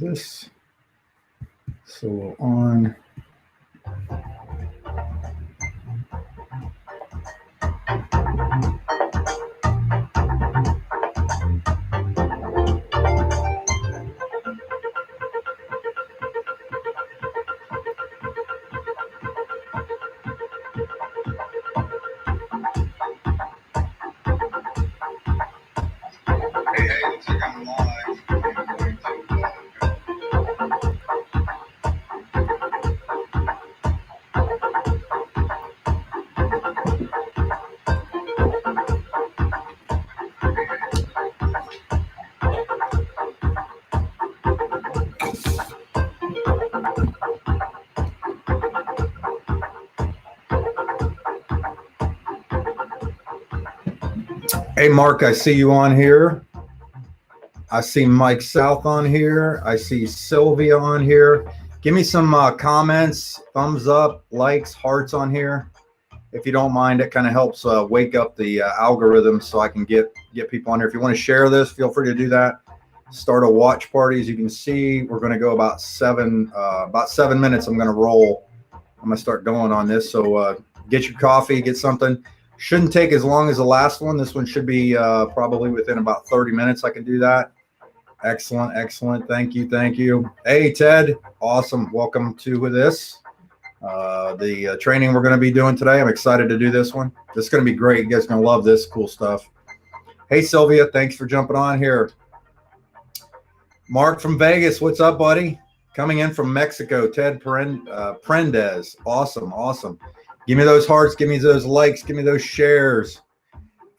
this. So on. Hey, looks like I'm live. I'm going Hey, Mark, I see you on here. I see Mike South on here. I see Sylvia on here. Give me some comments, thumbs up, likes, hearts on here. If you don't mind, it kind of helps wake up the algorithm so I can get people on here. If you want to share this, feel free to do that. Start a watch party. As you can see, we're going to go about 7 minutes. I'm going to roll. I'm going to start going on this. So get your coffee, get something. Shouldn't take as long as the last one. This one should be probably within about 30 minutes. I can do that. Excellent, excellent. Thank you, thank you. Hey, Ted. Awesome. Welcome to this. The training we're going to be doing today. I'm excited to do this one. This is going to be great. You guys are going to love this cool stuff. Hey, Sylvia. Thanks for jumping on here. Mark from Vegas. What's up, buddy? Coming in from Mexico. Ted Prendez. Awesome, awesome. Give me those hearts. Give me those likes. Give me those shares.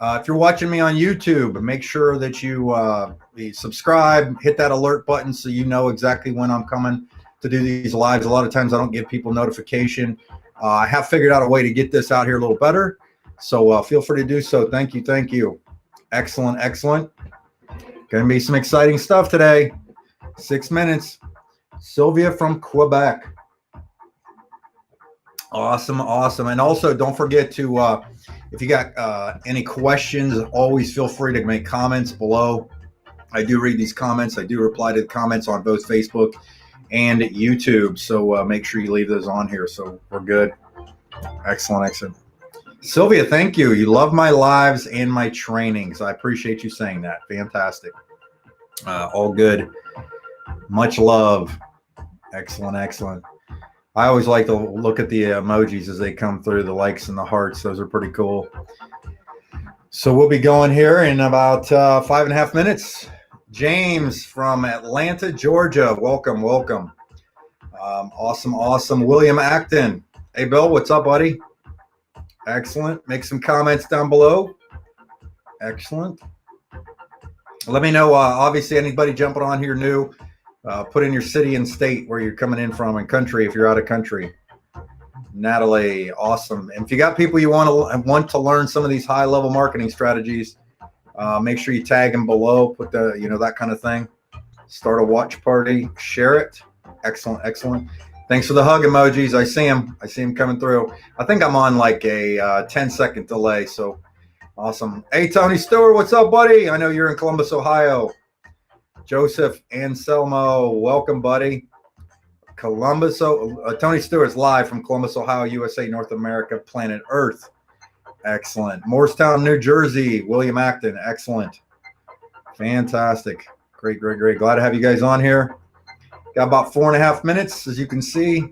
If you're watching me on YouTube, make sure that you subscribe, hit that alert button so you know exactly when I'm coming to do these lives. A lot of times I don't give people notification. I have figured out a way to get this out here a little better. So feel free to do so. Thank you. Thank you. Excellent. Excellent. Going to be some exciting stuff today. 6 minutes. Sylvia from Quebec. Awesome. Awesome. And also don't forget to, if you got any questions, always feel free to make comments below. I do read these comments. I do reply to the comments on both Facebook and YouTube. So make sure you leave those on here. So we're good. Excellent. Excellent. Sylvia, thank you. You love my lives and my trainings. I appreciate you saying that. Fantastic. All good. Much love. Excellent. Excellent. I always like to look at the emojis as they come through, the likes and the hearts. Those are pretty cool. So we'll be going here in about 5.5 minutes. James from Atlanta, Georgia. Welcome, welcome. Awesome, awesome. William Acton. Hey, Bill, what's up, buddy? Excellent. Make some comments down below. Excellent. Let me know, obviously, anybody jumping on here new, put in your city and state where you're coming in from and country if you're out of country. Natalie, awesome. And if you got people you want to learn some of these high-level marketing strategies, make sure you tag them below, put the, that kind of thing. Start a watch party, share it. Excellent, excellent. Thanks for the hug emojis. I see them coming through. I think I'm on like a 10-second delay, so awesome. Hey, Tony Stewart, what's up, buddy? I know you're in Columbus, Ohio. Joseph Anselmo, welcome, buddy. Columbus, Tony Stewart's live from Columbus, Ohio, USA, North America, planet Earth. Excellent. Morristown, New Jersey, William Acton, excellent. Fantastic. Great, great, great. Glad to have you guys on here. Got about 4.5 minutes, as you can see.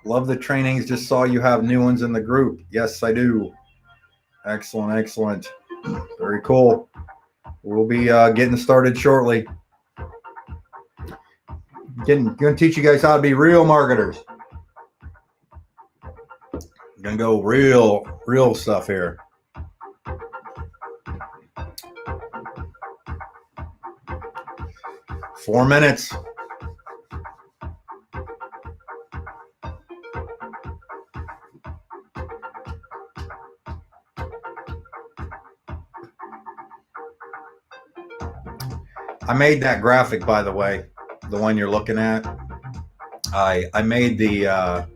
Love the trainings. Just saw you have new ones in the group. Yes, I do. Excellent, excellent. Very cool. We'll be getting started shortly. Going to teach you guys how to be real marketers. Going to go real stuff here. Four minutes. I made that graphic, by the way, the one you're looking at. I made the,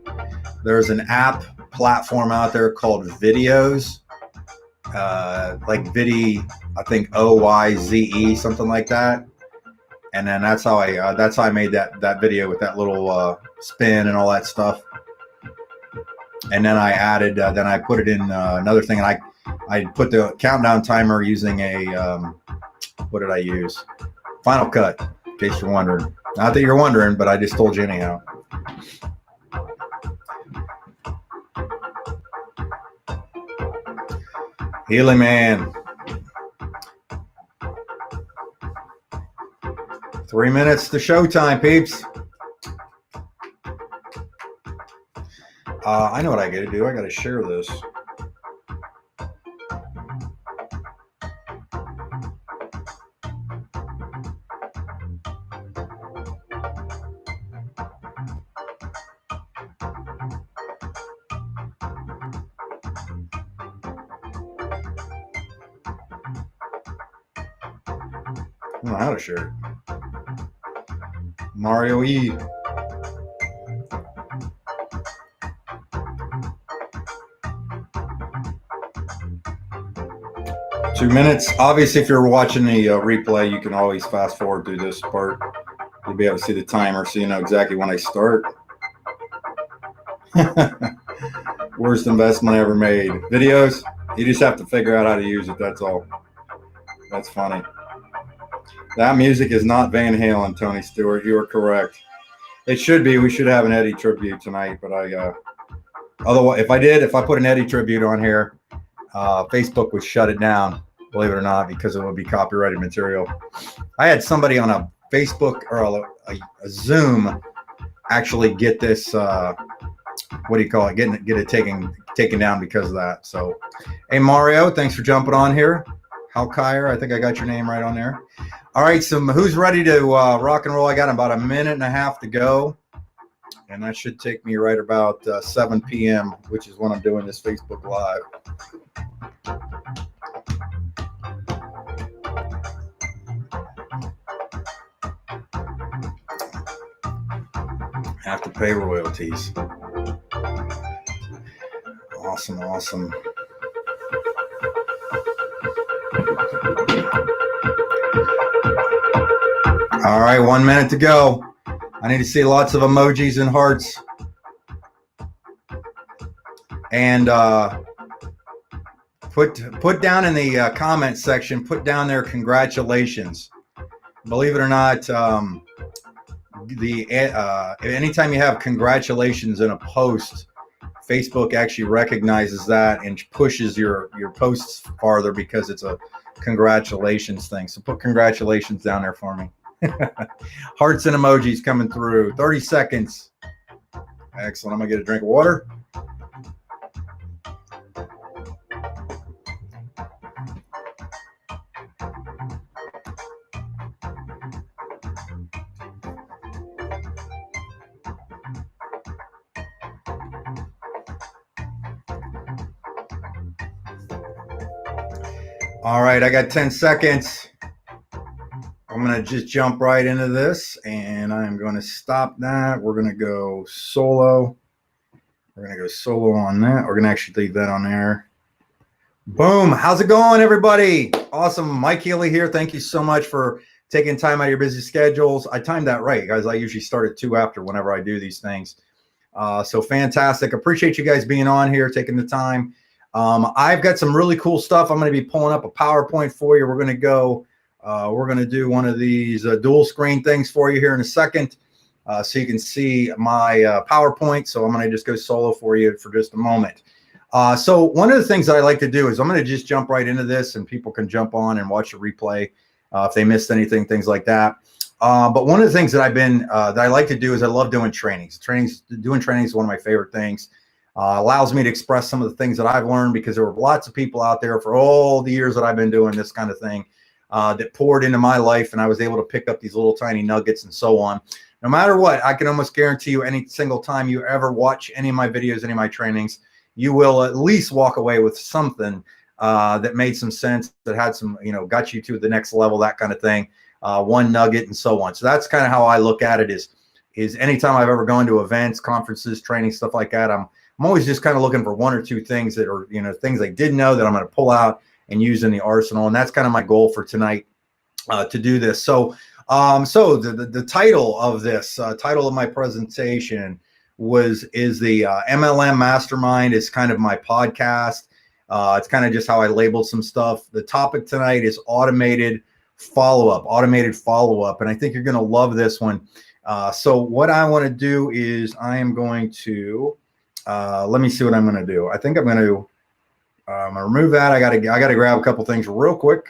there's an app platform out there called Videos, like Vidi, I think OYZE, something like that. And then that's how I made that video with that little spin and all that stuff. And then I added, then I put it in another thing, and I put the countdown timer using a what did I use? Final Cut, in case you're wondering. Not that you're wondering, but I just told you anyhow. Healy Man. 3 minutes to showtime, peeps. I know what I got to do. I got to share this. I don't know how to share it. Mario E. Two minutes. Obviously, if you're watching the replay, you can always fast forward through this part. You'll be able to see the timer so you know exactly when I start. Worst investment I ever made. Videos, you just have to figure out how to use it. That's all. That's funny. That music is not Van Halen, Tony Stewart. You are correct. It should be. We should have an Eddie tribute tonight, but otherwise, if I put an Eddie tribute on here, Facebook would shut it down, believe it or not, because it would be copyrighted material. I had somebody on a Facebook or a Zoom actually get this, what do you call it? Get it taken down because of that. So, hey, Mario, thanks for jumping on here. Halkire, I think I got your name right on there. All right, so who's ready to rock and roll? I got about a minute and a half to go, and that should take me right about 7 p.m., which is when I'm doing this Facebook Live. Have to pay royalties. Awesome, awesome. All right, 1 minute to go. I need to see lots of emojis and hearts. And put down in the comment section, put down there congratulations. Believe it or not, anytime you have congratulations in a post, Facebook actually recognizes that and pushes your posts farther because it's a congratulations thing. So put congratulations down there for me. Hearts and emojis coming through. 30 seconds. Excellent. I'm going to get a drink of water. All right, I got 10 seconds. I'm going to just jump right into this, and I'm going to stop that. We're going to go solo. We're going to go solo on that. We're going to actually leave that on there. Boom. How's it going, everybody? Awesome. Mike Healy here. Thank you so much for taking time out of your busy schedules. I timed that right, guys. I usually start at 2 after whenever I do these things. So fantastic. Appreciate you guys being on here, taking the time. I've got some really cool stuff. I'm going to be pulling up a PowerPoint for you. We're going to do one of these dual screen things for you here in a second, so you can see my PowerPoint. So I'm going to just go solo for you for just a moment. So one of the things that I like to do is I'm going to just jump right into this, and people can jump on and watch the replay if they missed anything, things like that. But one of the things that that I like to do is I love doing trainings. Doing trainings is one of my favorite things. Allows me to express some of the things that I've learned, because there were lots of people out there for all the years that I've been doing this kind of thing that poured into my life, and I was able to pick up these little tiny nuggets and so on. No matter what, I can almost guarantee you any single time you ever watch any of my videos, any of my trainings, you will at least walk away with something that made some sense, that had some, got you to the next level, that kind of thing, one nugget and so on. So that's kind of how I look at it is anytime I've ever gone to events, conferences, training, stuff like that, I'm always just kind of looking for one or two things that are, things I didn't know that I'm going to pull out and use in the arsenal. And that's kind of my goal for tonight, to do this. So So the title of this, title of my presentation is the MLM Mastermind. It's kind of my podcast. It's kind of just how I labeled some stuff. The topic tonight is automated follow-up. And I think you're going to love this one. So what I want to do is I am going to, let me see what I'm going to do. I think I'm going to remove that. I got to grab a couple things real quick.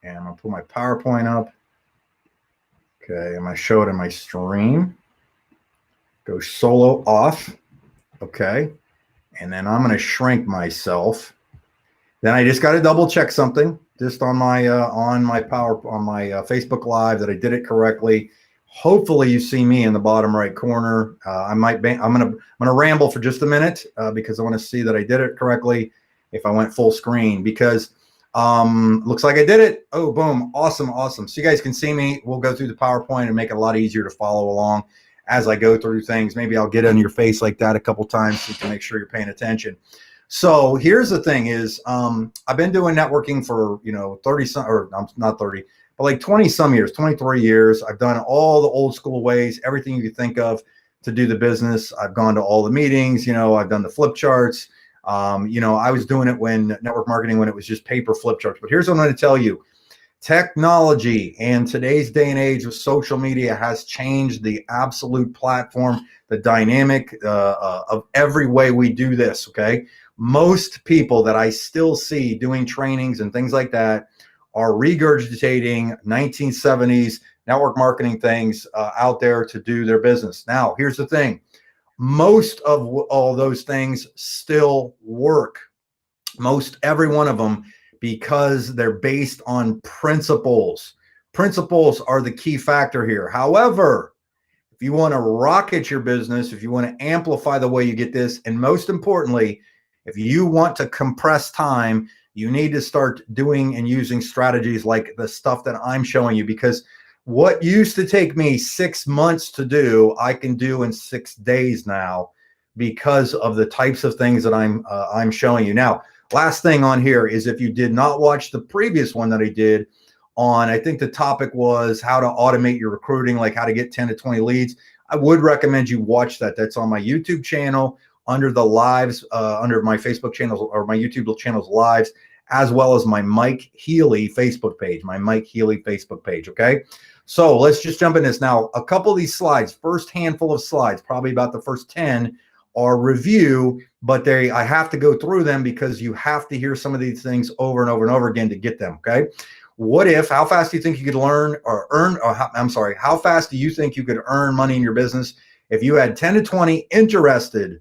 And I'm going to pull my PowerPoint up. Okay, I'm going to show it in my stream. Go solo off. Okay. And then I'm going to shrink myself. Then I just got to double check something just on my Facebook Live that I did it correctly. Hopefully you see me in the bottom right corner. I'm going to ramble for just a minute because I want to see that I did it correctly if I went full screen, because looks like I did it. Oh, boom. Awesome. So you guys can see me. We'll go through the PowerPoint and make it a lot easier to follow along as I go through things. Maybe I'll get in your face like that a couple times so you can make sure you're paying attention. So here's the thing is, I've been doing networking for, 30 some, or not 30, but like 20 some years, 23 years. I've done all the old school ways, everything you could think of to do the business. I've gone to all the meetings, I've done the flip charts. I was doing it when network marketing, when it was just paper flip charts. But here's what I'm going to tell you. Technology and today's day and age of social media has changed the absolute platform, the dynamic of every way we do this, okay? Most people that I still see doing trainings and things like that are regurgitating 1970s network marketing things out there to do their business. Now, here's the thing. Most of all those things still work. Most every one of them, because they're based on principles. Principles are the key factor here. However, if you want to rocket your business, if you want to amplify the way you get this, and most importantly, if you want to compress time, you need to start doing and using strategies like the stuff that I'm showing you, because what used to take me 6 months to do, I can do in 6 days now because of the types of things that I'm showing you. Now, last thing on here is, if you did not watch the previous one that I did on, I think the topic was how to automate your recruiting, like how to get 10 to 20 leads. I would recommend you watch that. That's on my YouTube channel under the lives, under my Facebook channels or my YouTube channel's lives, as well as my Mike Healy Facebook page, okay? So let's just jump in this. Now, a couple of these slides, first handful of slides, probably about the first 10 are review, but I have to go through them because you have to hear some of these things over and over and over again to get them, okay? How fast do you think you could how fast do you think you could earn money in your business if you had 10 to 20 interested,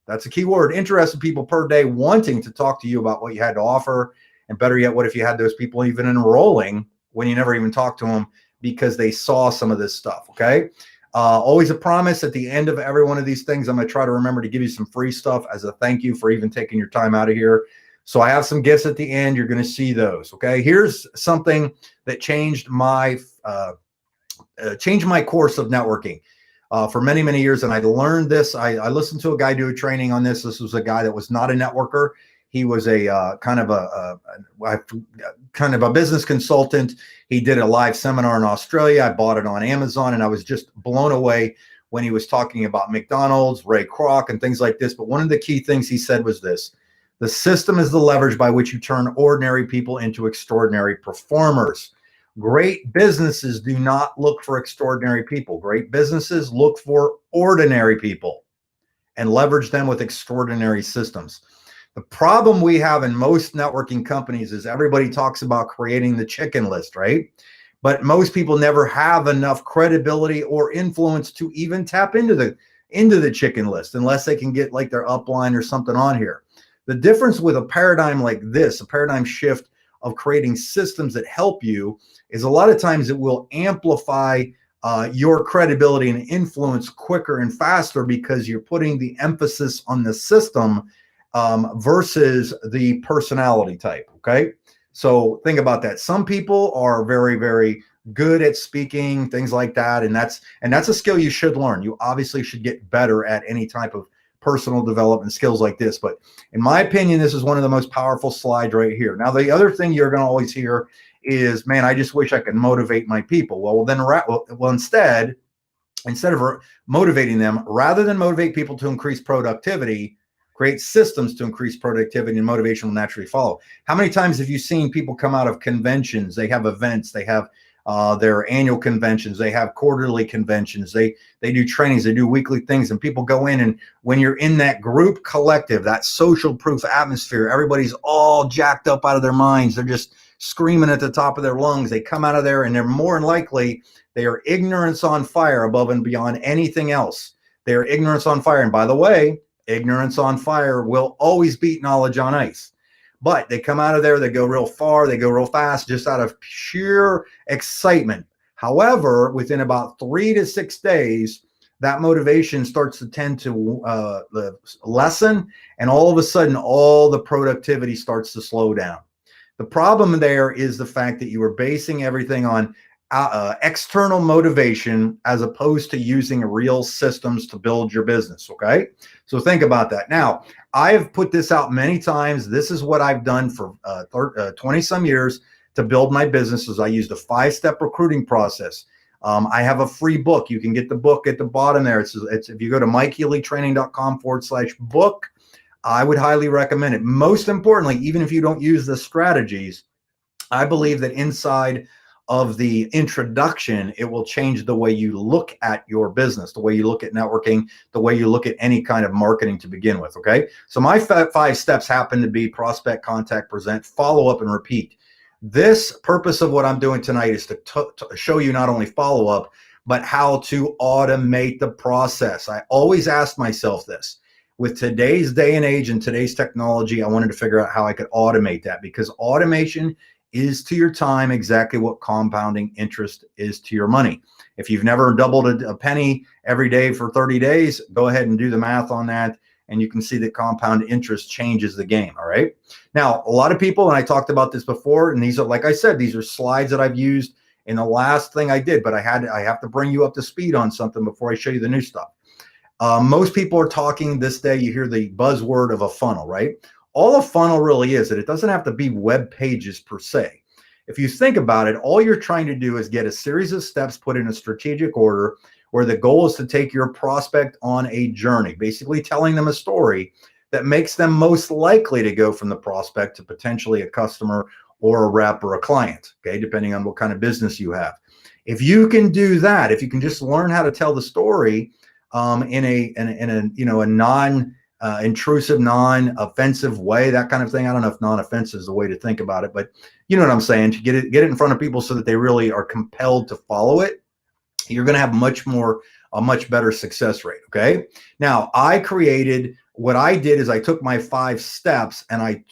that's a key word, interested people per day wanting to talk to you about what you had to offer? And better yet, what if you had those people even enrolling when you never even talked to them because they saw some of this stuff, okay? Always a promise at the end of every one of these things, I'm going to try to remember to give you some free stuff as a thank you for even taking your time out of here. So I have some gifts at the end. You're going to see those, okay? Here's something that changed my course of networking for many, many years. And I learned this. I listened to a guy do a training on this. This was a guy that was not a networker. He was a kind of a business consultant. He did a live seminar in Australia. I bought it on Amazon, and I was just blown away when he was talking about McDonald's, Ray Kroc, and things like this. But one of the key things he said was this: the system is the leverage by which you turn ordinary people into extraordinary performers. Great businesses do not look for extraordinary people. Great businesses look for ordinary people and leverage them with extraordinary systems. The problem we have in most networking companies is everybody talks about creating the chicken list, right? But most people never have enough credibility or influence to even tap into the chicken list unless they can get like their upline or something on here. The difference with a paradigm like this, a paradigm shift of creating systems that help you, is a lot of times it will amplify your credibility and influence quicker and faster because you're putting the emphasis on the system versus the personality type, okay? So think about that. Some people are very, very good at speaking, things like that, and that's a skill you should learn. You obviously should get better at any type of personal development skills like this. But in my opinion, this is one of the most powerful slides right here. Now, the other thing you're going to always hear is, man, I just wish I could motivate my people. Instead of motivating them, rather than motivate people to increase productivity, create systems to increase productivity, and motivation will naturally follow. How many times have you seen people come out of conventions? They have events, they have their annual conventions, they have quarterly conventions, they do trainings, they do weekly things, and people go in, and when you're in that group collective, that social proof atmosphere, everybody's all jacked up out of their minds. They're just screaming at the top of their lungs. They come out of there and they're more than likely, they are ignorance on fire above and beyond anything else. They are ignorance on fire. And by the way, ignorance on fire will always beat knowledge on ice. But they come out of there, they go real far, they go real fast, just out of pure excitement. However, within about 3 to 6 days, that motivation starts to tend to lessen, and all of a sudden, all the productivity starts to slow down. The problem there is the fact that you are basing everything on external motivation as opposed to using real systems to build your business. Okay, so think about that. Now, I have put this out many times. This is what I've done for 20 some years to build my businesses. I used a 5-step recruiting process. I have a free book. You can get the book at the bottom there. It's if you go to MikeHealyTraining.com/book, I would highly recommend it. Most importantly, even if you don't use the strategies, I believe that inside of the introduction, it will change the way you look at your business, the way you look at networking, the way you look at any kind of marketing to begin with. Okay. So my 5 steps happen to be prospect, contact, present, follow up, and repeat. This purpose of what I'm doing tonight is to show you not only follow up, but how to automate the process. I always ask myself this. With today's day and age and today's technology, I wanted to figure out how I could automate that, because automation is to your time exactly what compounding interest is to your money. If you've never doubled a penny every day for 30 days, go ahead and do the math on that, and you can see that compound interest changes the game. All right. Now, a lot of people, and I talked about this before, and these are, like I said, these are slides that I've used in the last thing I did, but I have to bring you up to speed on something before I show you the new stuff. Most people are talking this day, you hear the buzzword of a funnel, right? All a funnel really is that it doesn't have to be web pages per se. If you think about it, all you're trying to do is get a series of steps put in a strategic order where the goal is to take your prospect on a journey, basically telling them a story that makes them most likely to go from the prospect to potentially a customer or a rep or a client, okay, depending on what kind of business you have. If you can do that, if you can just learn how to tell the story in a non-intrusive, non-offensive way, that kind of thing. I don't know if non-offensive is the way to think about it, but you know what I'm saying. To get it in front of people so that they really are compelled to follow it, you're going to have a much better success rate. Okay. Now, what I did is I took my 5 steps and I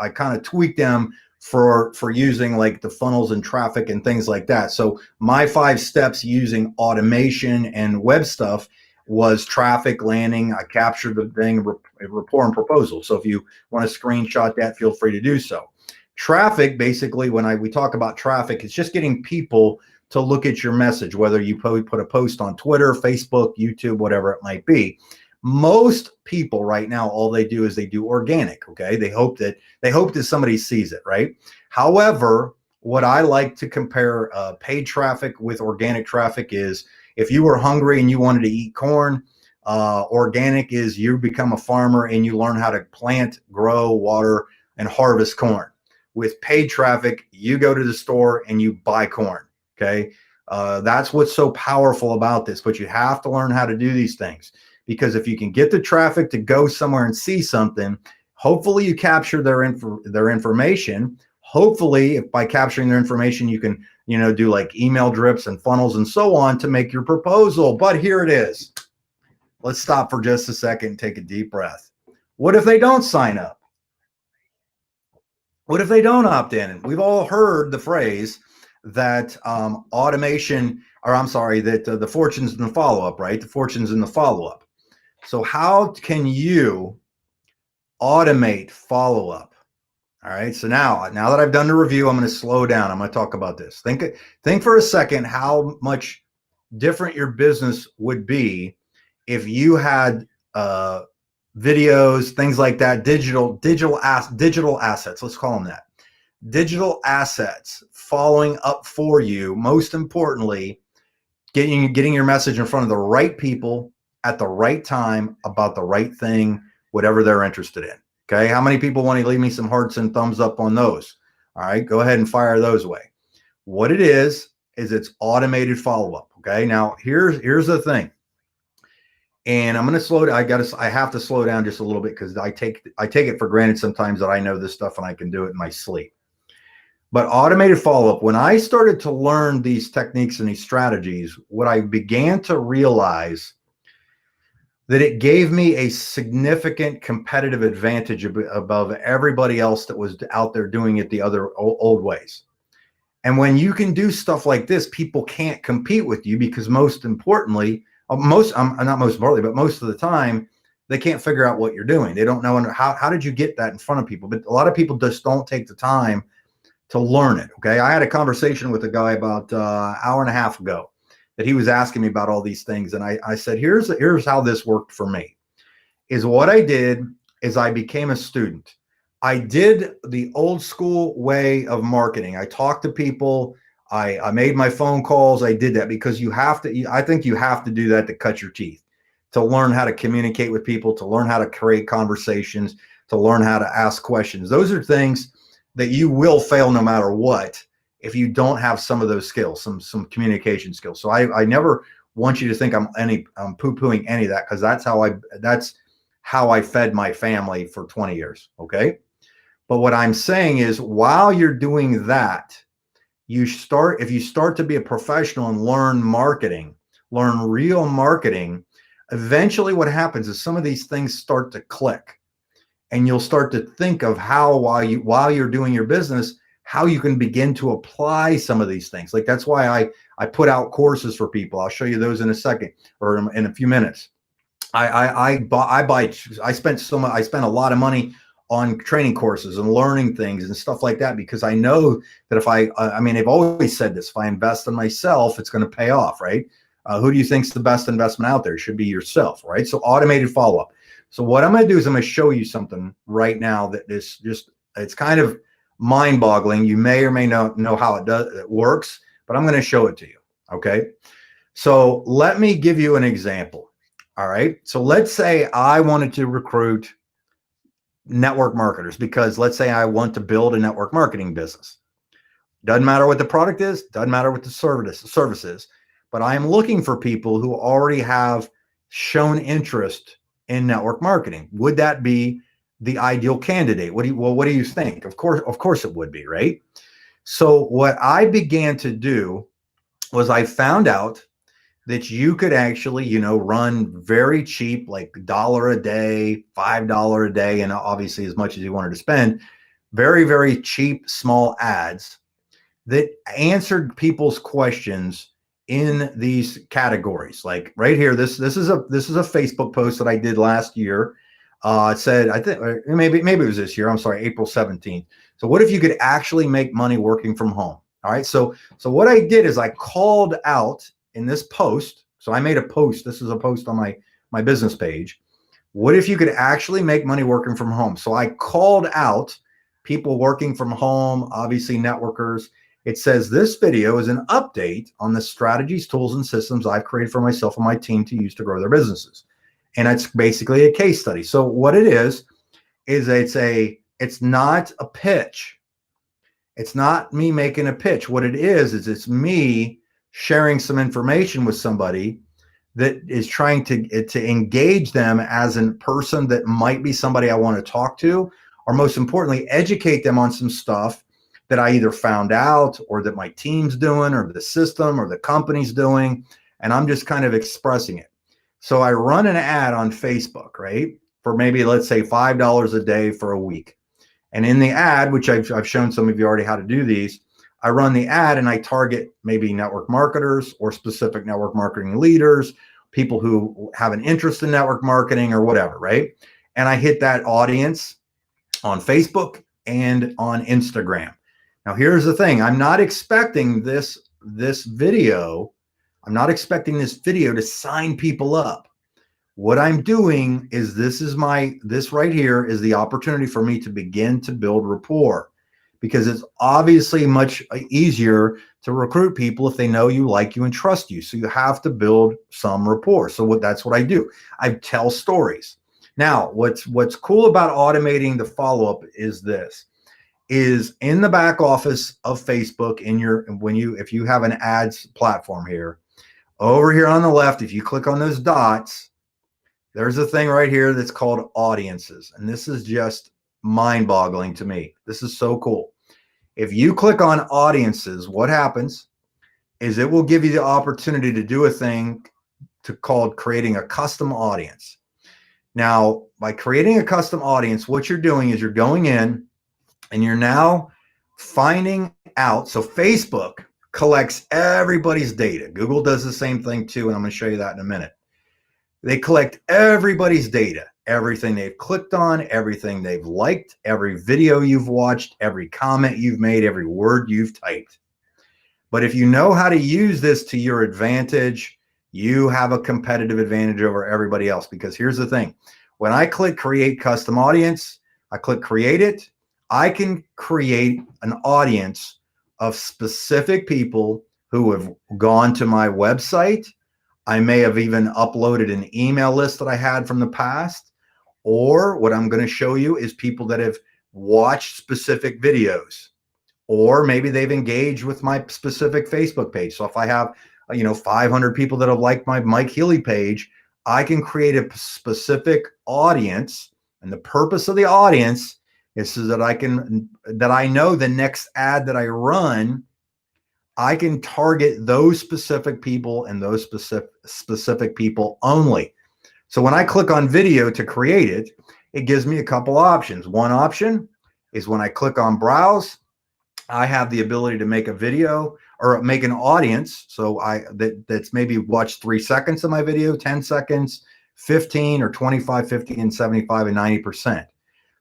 kind of tweaked them for using like the funnels and traffic and things like that. So my 5 steps using automation and web stuff was traffic, landing. I captured the thing, rapport, and proposal. So if you want to screenshot that, feel free to do so. Traffic, basically, when we talk about traffic, it's just getting people to look at your message, whether you put a post on Twitter, Facebook, YouTube, whatever it might be. Most people right now, all they do is they do organic. Okay. They hope that somebody sees it, right? However, what I like to compare paid traffic with organic traffic is, if you were hungry and you wanted to eat corn, organic is you become a farmer and you learn how to plant, grow, water, and harvest corn. With paid traffic, you go to the store and you buy corn. Okay. That's what's so powerful about this, but you have to learn how to do these things, because if you can get the traffic to go somewhere and see something, hopefully you capture their information. Hopefully, if by capturing their information, you can, do like email drips and funnels and so on to make your proposal. But here it is. Let's stop for just a second and take a deep breath. What if they don't sign up? What if they don't opt in? We've all heard the phrase that the fortune's in the follow-up, right? The fortune's in the follow-up. So how can you automate follow-up? All right. So now that I've done the review, I'm going to slow down. I'm going to talk about this. Think for a second how much different your business would be if you had videos, things like that, digital assets. Let's call them that. digital assets following up for you. Most importantly, getting your message in front of the right people at the right time about the right thing, whatever they're interested in. Okay. How many people want to leave me some hearts and thumbs up on those? All right. Go ahead and fire those away. What it is it's automated follow-up. Okay. Now here's the thing. And I'm going to slow down. I have to slow down just a little bit because I take it for granted sometimes that I know this stuff and I can do it in my sleep. But automated follow-up, when I started to learn these techniques and these strategies, what I began to realize that it gave me a significant competitive advantage above everybody else that was out there doing it the other old ways. And when you can do stuff like this, people can't compete with you because most importantly, not most importantly, but most of the time, they can't figure out what you're doing. They don't know how did you get that in front of people. But a lot of people just don't take the time to learn it. Okay. I had a conversation with a guy about an hour and a half ago that he was asking me about all these things. And I said, here's how this worked for me is what I did is I became a student. I did the old school way of marketing. I talked to people. I made my phone calls. I did that because I think you have to do that to cut your teeth, to learn how to communicate with people, to learn how to create conversations, to learn how to ask questions. Those are things that you will fail no matter what if you don't have some of those skills, some communication skills. So I never want you to think I'm poo-pooing any of that because that's how I fed my family for 20 years. Okay. But what I'm saying is while you're doing that, if you start to be a professional and learn marketing, learn real marketing, eventually what happens is some of these things start to click. And you'll start to think of how, while you're doing your business, how you can begin to apply some of these things. Like that's why I put out courses for people. I'll show you those in a second or in a few minutes. I spent a lot of money on training courses and learning things and stuff like that because I know that they've always said this: if I invest in myself, it's going to pay off, right? Who do you think's the best investment out there? It should be yourself, right? So automated follow-up. So what I'm going to do is I'm going to show you something right now that is it's kind of mind-boggling. You may or may not know how it works, but I'm going to show it to you. Okay. So let me give you an example. All right. So let's say I wanted to recruit network marketers because let's say I want to build a network marketing business. Doesn't matter what the product is, doesn't matter what the service is, but I am looking for people who already have shown interest in network marketing. Would that be the ideal candidate? What do you think? Of course it would be, right? So what I began to do was I found out that you could actually, run very cheap, like $1 a day, $5 a day, and obviously as much as you wanted to spend, very, very cheap, small ads that answered people's questions in these categories. Like right here, this is a Facebook post that I did last year. It said, I think maybe it was this year. I'm sorry, April 17th. So what if you could actually make money working from home? All right. So what I did is I called out in this post. So I made a post. This is a post on my business page. What if you could actually make money working from home? So I called out people working from home, obviously networkers. It says this video is an update on the strategies, tools, and systems I've created for myself and my team to use to grow their businesses. And it's basically a case study. So what it is it's not a pitch. It's not me making a pitch. What it is it's me sharing some information with somebody that is trying to engage them as a person that might be somebody I want to talk to, or most importantly, educate them on some stuff that I either found out or that my team's doing or the system or the company's doing. And I'm just kind of expressing it. So I run an ad on Facebook, right? For maybe, let's say $5 a day for a week. And in the ad, which I've shown some of you already how to do these, I run the ad and I target maybe network marketers or specific network marketing leaders, people who have an interest in network marketing or whatever, right? And I hit that audience on Facebook and on Instagram. Now, here's the thing. I'm not expecting this video. I'm not expecting this video to sign people up. What I'm doing is this right here is the opportunity for me to begin to build rapport. because it's obviously much easier to recruit people if they know you, like you, and trust you. So you have to build some rapport. So that's what I do. I tell stories. Now, what's cool about automating the follow-up is this, is in the back office of Facebook, if you have an ads platform here, over here on the left, if you click on those dots, there's a thing right here that's called audiences. And this is just mind-boggling to me. This is so cool. If you click on audiences, what happens is it will give you the opportunity to do a thing called creating a custom audience. Now, by creating a custom audience, what you're doing is you're going in and you're now finding out. So Facebook collects everybody's data. Google does the same thing too, and I'm going to show you that in a minute. They collect everybody's data, everything they've clicked on, everything they've liked, every video you've watched, every comment you've made, every word you've typed. But if you know how to use this to your advantage, you have a competitive advantage over everybody else. Because here's the thing. When I click create custom audience, I click create it, I can create an audience of specific people who have gone to my website. I may have even uploaded an email list that I had from the past, or what I'm going to show you is people that have watched specific videos, or maybe they've engaged with my specific Facebook page. So if I have, 500 people that have liked my Mike Healy page, I can create a specific audience. And the purpose of the audience is so that I know the next ad that I run, I can target those specific people and those specific people only. So when I click on video to create it, it gives me a couple options. One option is when I click on browse, I have the ability to make a video or make an audience. So that's maybe watched 3 seconds of my video, 10 seconds, 15 or 25, 50 and 75 and 90%.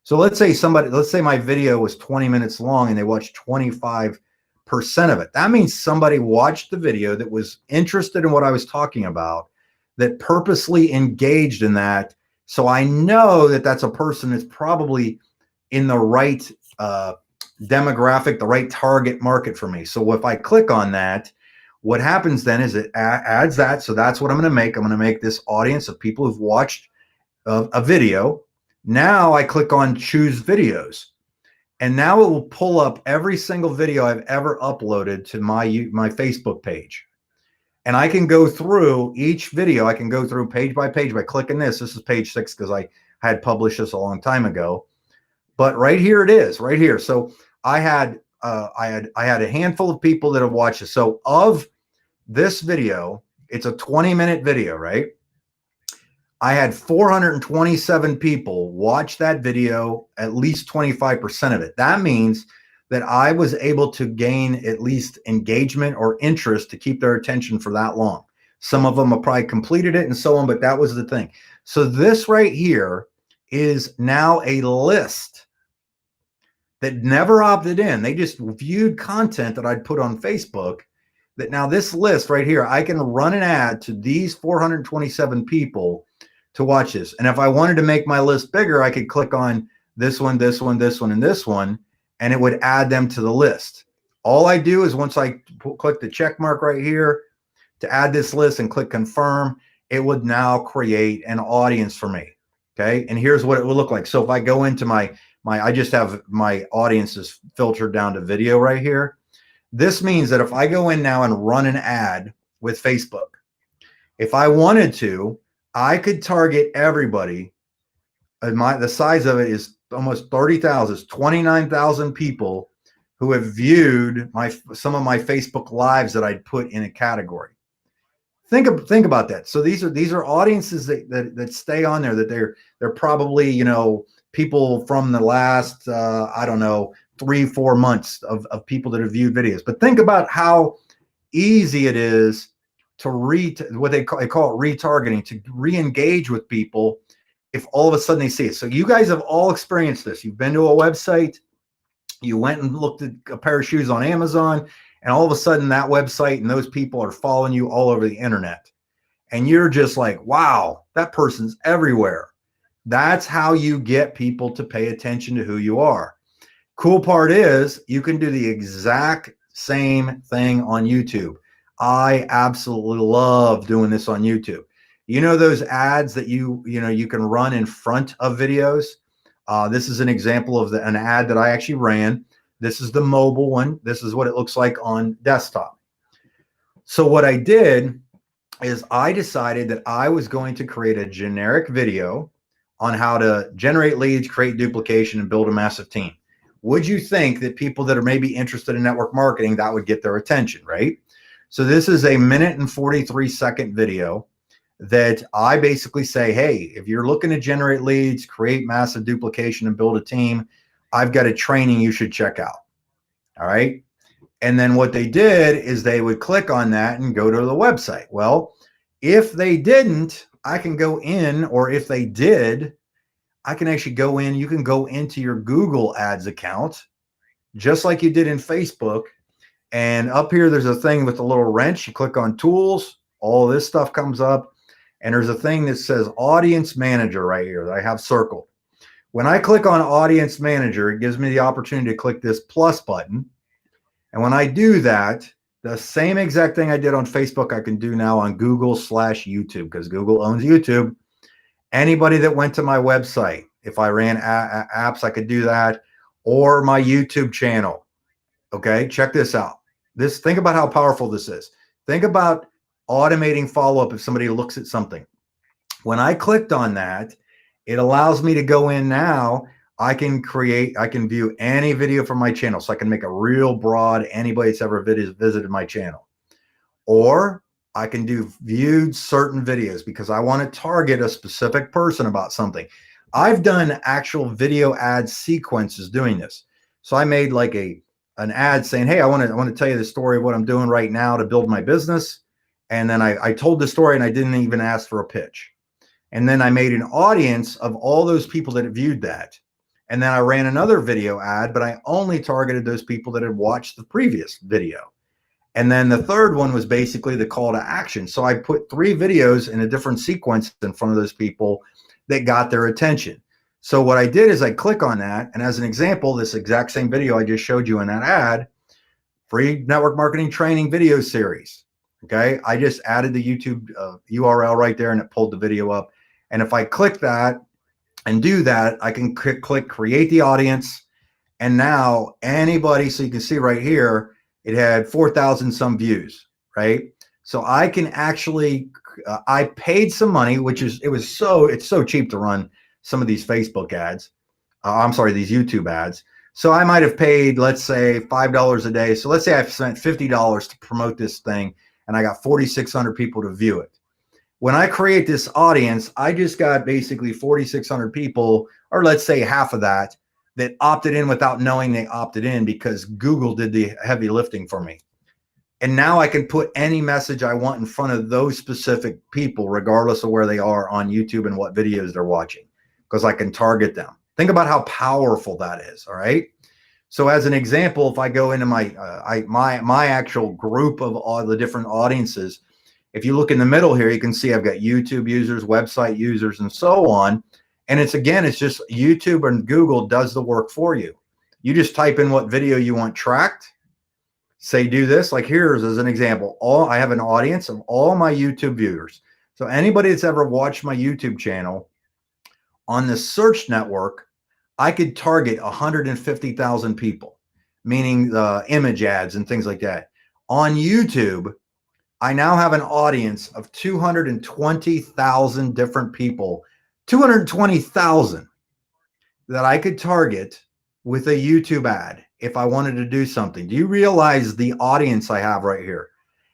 So let's say my video was 20 minutes long and they watched 25% of it. That means somebody watched the video that was interested in what I was talking about, that purposely engaged in that. So I know that that's a person that's probably in the right demographic, the right target market for me. So if I click on that, what happens then is it adds that. So that's what I'm going to make. I'm going to make this audience of people who've watched a video. Now I click on choose videos. And now it will pull up every single video I've ever uploaded to my Facebook page. And I can go through each video. I can go through page by page by clicking this. This is page 6 because I had published this a long time ago. But right here it is, right here. So I had a handful of people that have watched this. So of this video, it's a 20-minute video, right? I had 427 people watch that video, at least 25% of it. That means that I was able to gain at least engagement or interest to keep their attention for that long. Some of them have probably completed it and so on, but that was the thing. So this right here is now a list that never opted in. They just viewed content that I'd put on Facebook. That now this list right here, I can run an ad to these 427 people to watch this. And if I wanted to make my list bigger, I could click on this one, this one, this one, and this one, and it would add them to the list. All I do is once I click the check mark right here to add this list and click confirm, it would now create an audience for me. Okay. And here's what it will look like. So if I go into I just have my audiences filtered down to video right here. This means that if I go in now and run an ad with Facebook, if I wanted to, I could target everybody. The size of it is almost 30,000, 29,000 people who have viewed some of my Facebook lives that I'd put in a category. Think about that. So these are audiences that stay on there, that they're probably, people from the last, 3-4 months of people that have viewed videos. But think about how easy it is to what they call it retargeting, to re-engage with people if all of a sudden they see it. So you guys have all experienced this. You've been to a website, you went and looked at a pair of shoes on Amazon, and all of a sudden that website and those people are following you all over the internet. And you're just like, wow, that person's everywhere. That's how you get people to pay attention to who you are. Cool part is you can do the exact same thing on YouTube. I absolutely love doing this on YouTube. You know those ads that you can run in front of videos? This is an example of an ad that I actually ran. This is the mobile one. This is what it looks like on desktop. So what I did is I decided that I was going to create a generic video on how to generate leads, create duplication, and build a massive team. Would you think that people that are maybe interested in network marketing, that would get their attention, right? So this is a 1:43 video that I basically say, hey, if you're looking to generate leads, create massive duplication, and build a team, I've got a training you should check out. All right. And then what they did is they would click on that and go to the website. Well, if they didn't, I can go in, or if they did, I can actually go in. You can go into your Google Ads account, just like you did in Facebook. And up here, there's a thing with a little wrench. You click on tools, all this stuff comes up. And there's a thing that says Audience Manager right here that I have circled. When I click on Audience Manager, it gives me the opportunity to click this plus button. And when I do that, the same exact thing I did on Facebook, I can do now on Google/YouTube, because Google owns YouTube. Anybody that went to my website, if I ran apps, I could do that, or my YouTube channel. Okay, check this out. Think about how powerful this is. Think about automating follow-up if somebody looks at something. When I clicked on that, it allows me to go in now. I can view any video from my channel. So I can make a real broad, anybody that's ever visited my channel. Or I can do viewed certain videos because I want to target a specific person about something. I've done actual video ad sequences doing this. So I made like an ad saying, hey, I want to tell you the story of what I'm doing right now to build my business. And then I told the story and I didn't even ask for a pitch. And then I made an audience of all those people that viewed that. And then I ran another video ad, but I only targeted those people that had watched the previous video. And then the third one was basically the call to action. So I put 3 videos in a different sequence in front of those people that got their attention. So what I did is I click on that. And as an example, this exact same video I just showed you in that ad, free network marketing training video series. Okay. I just added the YouTube URL right there and it pulled the video up. And if I click that and do that, I can click create the audience. And now anybody, so you can see right here, it had 4,000 some views, right? So I can actually, I paid some money, it's so cheap to run some of these Facebook ads. These YouTube ads. So I might have paid, let's say $5 a day. So let's say I've spent $50 to promote this thing and I got 4,600 people to view it. When I create this audience, I just got basically 4,600 people, or let's say half of that opted in without knowing they opted in because Google did the heavy lifting for me. And now I can put any message I want in front of those specific people, regardless of where they are on YouTube and what videos they're watching, because I can target them. Think about how powerful that is. All right. So as an example, if I go into my actual group of all the different audiences, if you look in the middle here, you can see I've got YouTube users, website users, and so on. And it's just YouTube and Google does the work for you. You just type in what video you want tracked. Say do this. Like here's as an example. I have an audience of all my YouTube viewers. So anybody that's ever watched my YouTube channel on the search network, I could target 150,000 people, meaning the image ads and things like that. On YouTube, I now have an audience of 220,000 different people, 220,000 that I could target with a YouTube ad if I wanted to do something. Do you realize the audience I have right here?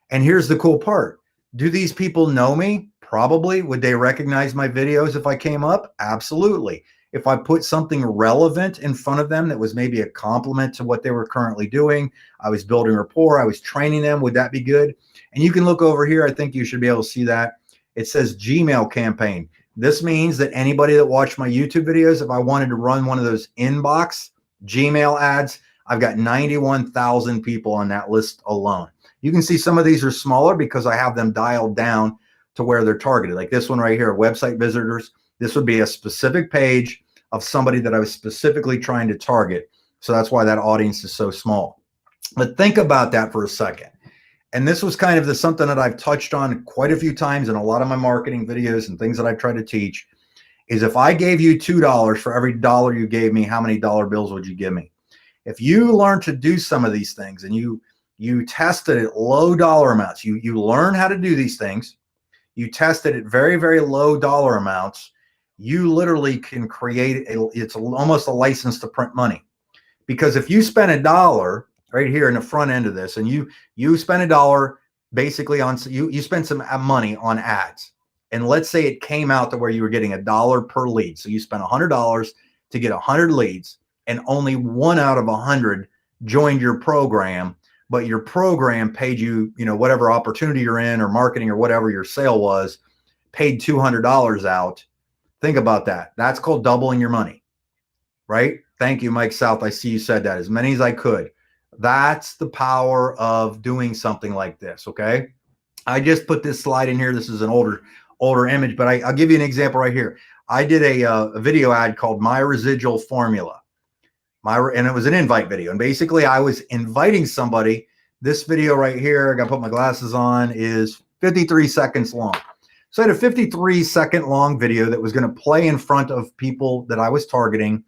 And here's the cool part. Do these people know me? Probably. Would they recognize my videos if I came up? Absolutely. If I put something relevant in front of them that was maybe a compliment to what they were currently doing, I was building rapport, I was training them, would that be good? And you can look over here. I think you should be able to see that. It says Gmail campaign. This means that anybody that watched my YouTube videos, if I wanted to run one of those inbox Gmail ads, I've got 91,000 people on that list alone. You can see some of these are smaller because I have them dialed down to where they're targeted. Like this one right here, website visitors. This would be a specific page of somebody that I was specifically trying to target. So that's why that audience is so small. But think about that for a second. And this was kind of something that I've touched on quite a few times in a lot of my marketing videos and things that I've tried to teach is if I gave you $2 for every dollar you gave me, how many dollar bills would you give me? If you learn to do some of these things and you test it at low dollar amounts, you learn how to do these things, you test it at very, very low dollar amounts, you literally can create it's almost a license to print money. Because if you spend $1 right here in the front end of this, and you spend $1 basically on you spend some money on ads, and let's say it came out to where you were getting $1 per lead, so you spent $100 to get 100 leads, and only 1 out of 100 joined your program, but your program paid you, whatever opportunity you're in or marketing or whatever your sale was, paid $200 out. Think about that. That's called doubling your money, right? Thank you, Mike South. I see you said that as many as I could. That's the power of doing something like this. Okay. I just put this slide in here. This is an older image, but I'll give you an example right here. I did a video ad called My Residual Formula. And it was an invite video. And basically I was inviting somebody. This video right here, I got to put my glasses on, is 53 seconds long. So I had a 53-second long video that was going to play in front of people that I was targeting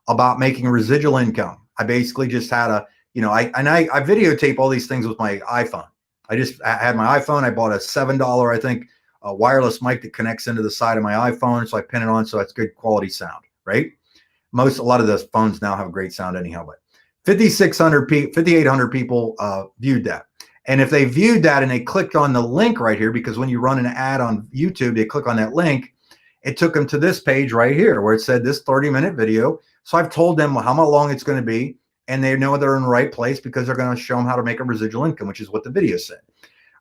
about making residual income. I basically just had I videotape all these things with my iPhone. I had my iPhone. I bought a $7, I think, a wireless mic that connects into the side of my iPhone. So I pin it on, so that's good quality sound, right? A lot of those phones now have great sound anyhow, but 5,800 people viewed that. And if they viewed that and they clicked on the link right here, because when you run an ad on YouTube, they click on that link, it took them to this page right here where it said this 30-minute video. So I've told them how long it's going to be, and they know they're in the right place because they're going to show them how to make a residual income, which is what the video said.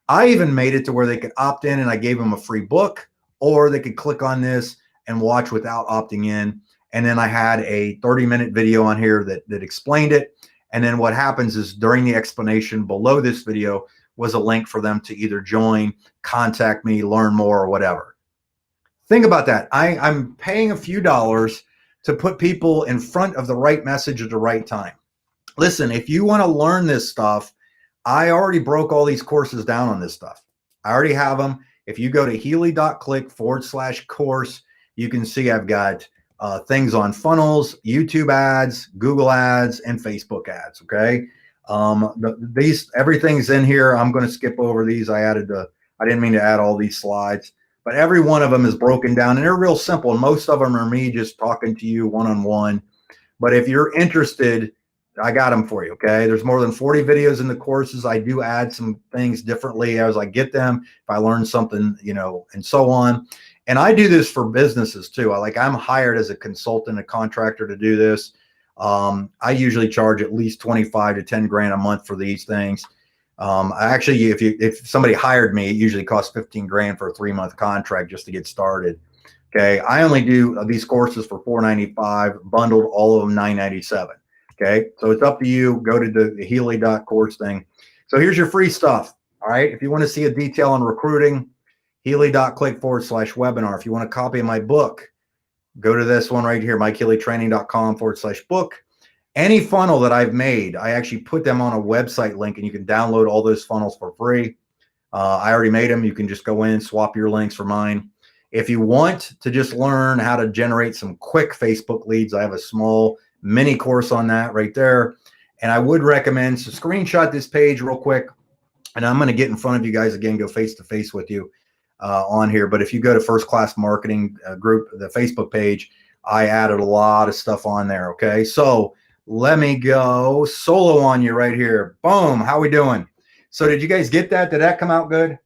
I even made it to where they could opt in, and I gave them a free book, or they could click on this and watch without opting in. And then I had a 30-minute video on here that explained it. And then what happens is during the explanation below this video was a link for them to either join, contact me, learn more, or whatever. Think about that. I'm paying a few dollars to put people in front of the right message at the right time. Listen, if you want to learn this stuff, I already broke all these courses down on this stuff. I already have them. If you go to healy.click/course, you can see I've got things on funnels, YouTube ads, Google ads, and Facebook ads. Okay. Everything's in here. I'm going to skip over these. I didn't mean to add all these slides, but every one of them is broken down and they're real simple. And most of them are me just talking to you one-on-one. But if you're interested, I got them for you. Okay. There's more than 40 videos in the courses. I do add some things differently as I get them. If I learn something, and so on. And I do this for businesses too. I'm hired as a consultant, a contractor to do this. I usually charge at least 25 to 10 grand a month for these things. If somebody hired me, it usually costs 15 grand for a 3-month contract just to get started. Okay. I only do these courses for $495, bundled, all of them $997. Okay. So it's up to you. Go to the Healy.course thing. So here's your free stuff. All right. If you want to see a detail on recruiting, Healy.click/webinar. If you want a copy of my book, go to this one right here, MikeHealyTraining.com/book. Any funnel that I've made, I actually put them on a website link and you can download all those funnels for free. I already made them. You can just go in, swap your links for mine. If you want to just learn how to generate some quick Facebook leads, I have a small mini course on that right there. And I would recommend, so screenshot this page real quick. And I'm going to get in front of you guys again, go face to face with you on here. But if you go to First Class Marketing Group, the Facebook page, I added a lot of stuff on there. Okay. So let me go solo on you right here. Boom. How we doing? So did you guys get that? Did that come out good?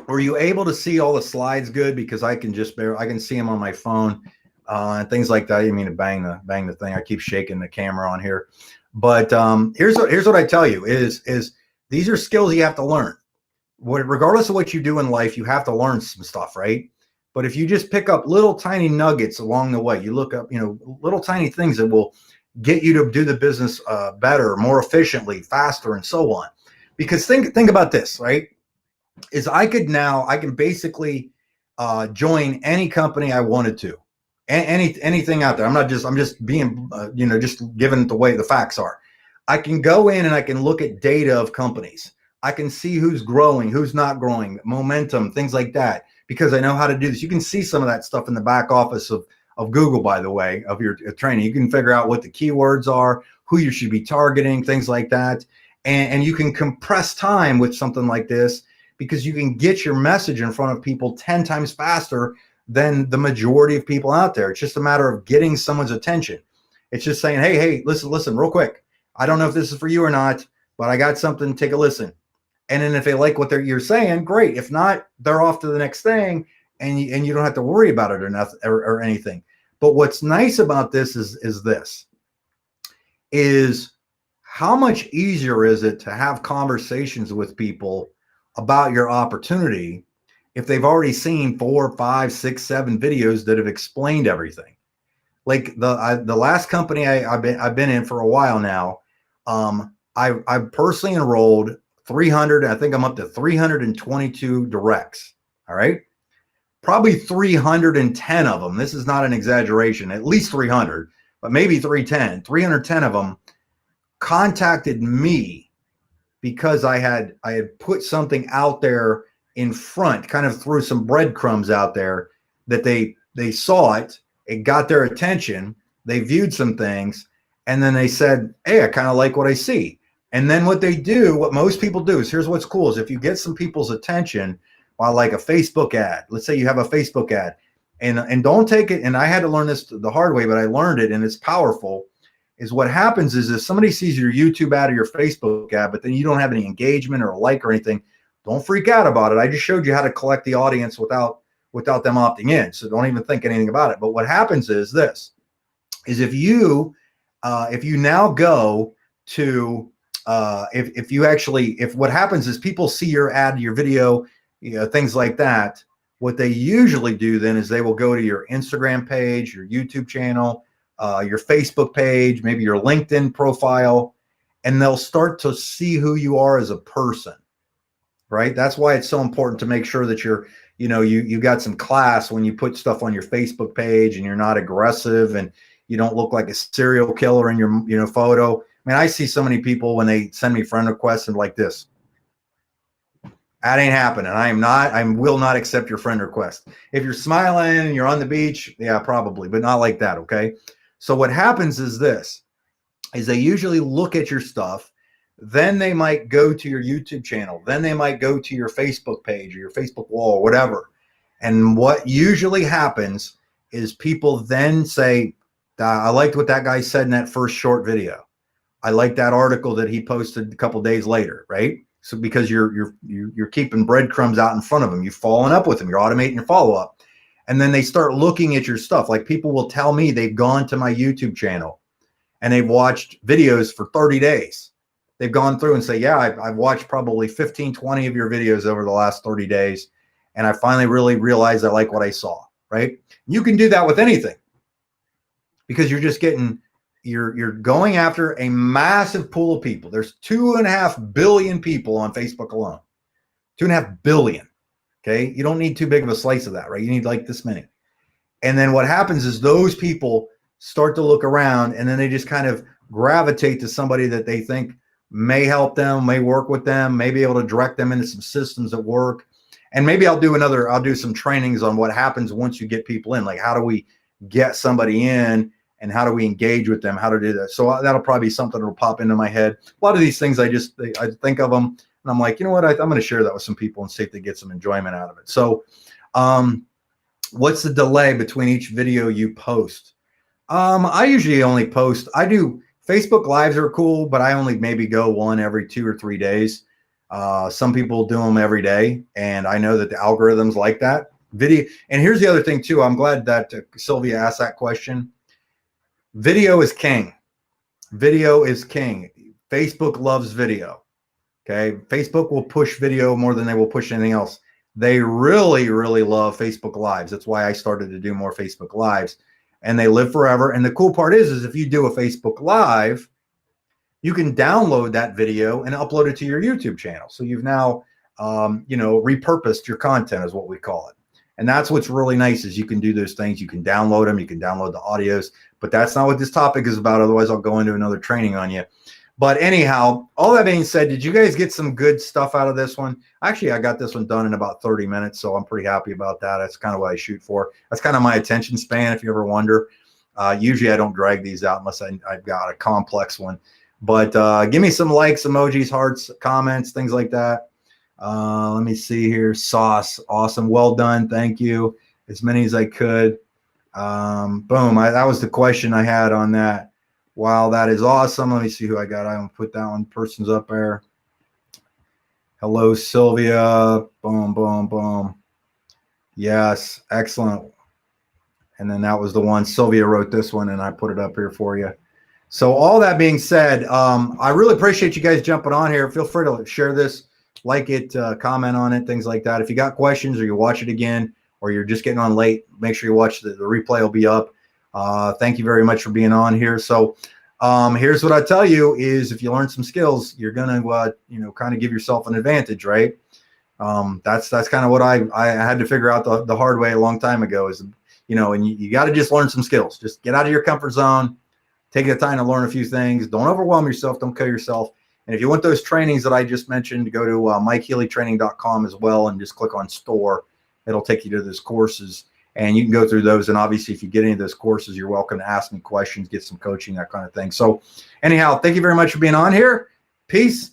Were you able to see all the slides good? Because I can see them on my phone and things like that. I didn't mean to bang the thing. I keep shaking the camera on here. But here's what I tell you is these are skills you have to learn. Regardless of what you do in life, you have to learn some stuff, right? But if you just pick up little tiny nuggets along the way, you look up, little tiny things that will get you to do the business better, more efficiently, faster, and so on. Because think about this, right? Is I can basically join any company I wanted to. anything out there. I'm just being, just giving the way the facts are. I can go in and I can look at data of companies. I can see who's growing, who's not growing, momentum, things like that, because I know how to do this. You can see some of that stuff in the back office of Google, by the way, of your training. You can figure out what the keywords are, who you should be targeting, things like that. And you can compress time with something like this because you can get your message in front of people 10 times faster than the majority of people out there. It's just a matter of getting someone's attention. It's just saying, hey, listen, real quick. I don't know if this is for you or not, but I got something, take a listen. And then if they like what you're saying, great. If not, they're off to the next thing, and you don't have to worry about it or nothing or anything. But what's nice about this is how much easier is it to have conversations with people about your opportunity if they've already seen 4, 5, 6, 7 videos that have explained everything. Like the last company I've been in for a while now, I personally enrolled 300. I think I'm up to 322 directs. All right. Probably 310 of them. This is not an exaggeration, at least 300, but maybe 310 of them contacted me because I had put something out there in front, kind of threw some breadcrumbs out there that they saw it. It got their attention. They viewed some things, and then they said, hey, I kind of like what I see. And then what most people do is, here's what's cool, is if you get some people's attention by like a Facebook ad, let's say you have a Facebook ad, and don't take it, and I had to learn this the hard way, but I learned it, and it's powerful, is what happens is if somebody sees your YouTube ad or your Facebook ad, but then you don't have any engagement or a like or anything, don't freak out about it. I just showed you how to collect the audience without them opting in. So don't even think anything about it. But what happens is this, is if you now go to, if what happens is people see your ad, your video, things like that, what they usually do then is they will go to your Instagram page, your YouTube channel, your Facebook page, maybe your LinkedIn profile, and they'll start to see who you are as a person, right? That's why it's so important to make sure that you got some class when you put stuff on your Facebook page, and you're not aggressive, and you don't look like a serial killer in your photo. I mean, I see so many people when they send me friend requests and like this. That ain't happening. I will not accept your friend request. If you're smiling and you're on the beach, yeah, probably, but not like that, okay? So what happens is this, is they usually look at your stuff, then they might go to your YouTube channel, then they might go to your Facebook page or your Facebook wall or whatever. And what usually happens is people then say, I liked what that guy said in that first short video. I like that article that he posted a couple days later, right? So because you're keeping breadcrumbs out in front of them, you've following up with them, you're automating your follow-up. And then they start looking at your stuff. Like people will tell me they've gone to my YouTube channel and they've watched videos for 30 days. They've gone through and say, yeah, I've watched probably 15, 20 of your videos over the last 30 days. And I finally really realized I like what I saw, right? You can do that with anything because you're going after a massive pool of people. There's 2.5 billion people on Facebook alone. 2.5 billion. Okay. You don't need too big of a slice of that, right? You need like this many. And then what happens is those people start to look around, and then they just kind of gravitate to somebody that they think may help them, may work with them, may be able to direct them into some systems at work. And maybe I'll do some trainings on what happens once you get people in, like how do we get somebody in and how do we engage with them, how to do that. So that'll probably be something that'll pop into my head. A lot of these things, I think of them and I'm like, you know what, I'm going to share that with some people and see if they get some enjoyment out of it. So what's the delay between each video you post? I usually only post, Facebook Lives are cool, but I only maybe go one every 2 or 3 days. Some people do them every day, and I know that the algorithms like that video. And here's the other thing too. I'm glad that Sylvia asked that question. Video is king. Video is king. Facebook loves video. Okay. Facebook will push video more than they will push anything else. They really, really love Facebook Lives. That's why I started to do more Facebook Lives, and they live forever. And the cool part is if you do a Facebook Live, you can download that video and upload it to your YouTube channel. So you've now, repurposed your content is what we call it. And that's what's really nice is you can do those things. You can download them. You can download the audios. But that's not what this topic is about. Otherwise, I'll go into another training on you. But anyhow, all that being said, did you guys get some good stuff out of this one? Actually, I got this one done in about 30 minutes, so I'm pretty happy about that. That's kind of what I shoot for. That's kind of my attention span, if you ever wonder. Usually, I don't drag these out unless I've got a complex one. But give me some likes, emojis, hearts, comments, things like that. Let me see here. Sauce. Awesome. Well done. Thank you. As many as I could. Boom. That was the question I had on that. Wow, that is awesome. Let me see who I got. I'm going to put that one. Person's up there. Hello, Sylvia. Boom, boom, boom. Yes. Excellent. And then that was the one. Sylvia wrote this one, and I put it up here for you. So all that being said, I really appreciate you guys jumping on here. Feel free to share this, like it, comment on it, things like that. If you got questions or you watch it again or you're just getting on late, make sure you watch the replay will be up. Thank you very much for being on here. So here's what I tell you is if you learn some skills, you're going to, kind of give yourself an advantage, right? That's kind of what I had to figure out the hard way a long time ago is, and you got to just learn some skills. Just get out of your comfort zone. Take the time to learn a few things. Don't overwhelm yourself. Don't kill yourself. And if you want those trainings that I just mentioned, go to MikeHealyTraining.com as well and just click on store. It'll take you to those courses. And you can go through those. And obviously, if you get any of those courses, you're welcome to ask me questions, get some coaching, that kind of thing. So anyhow, thank you very much for being on here. Peace.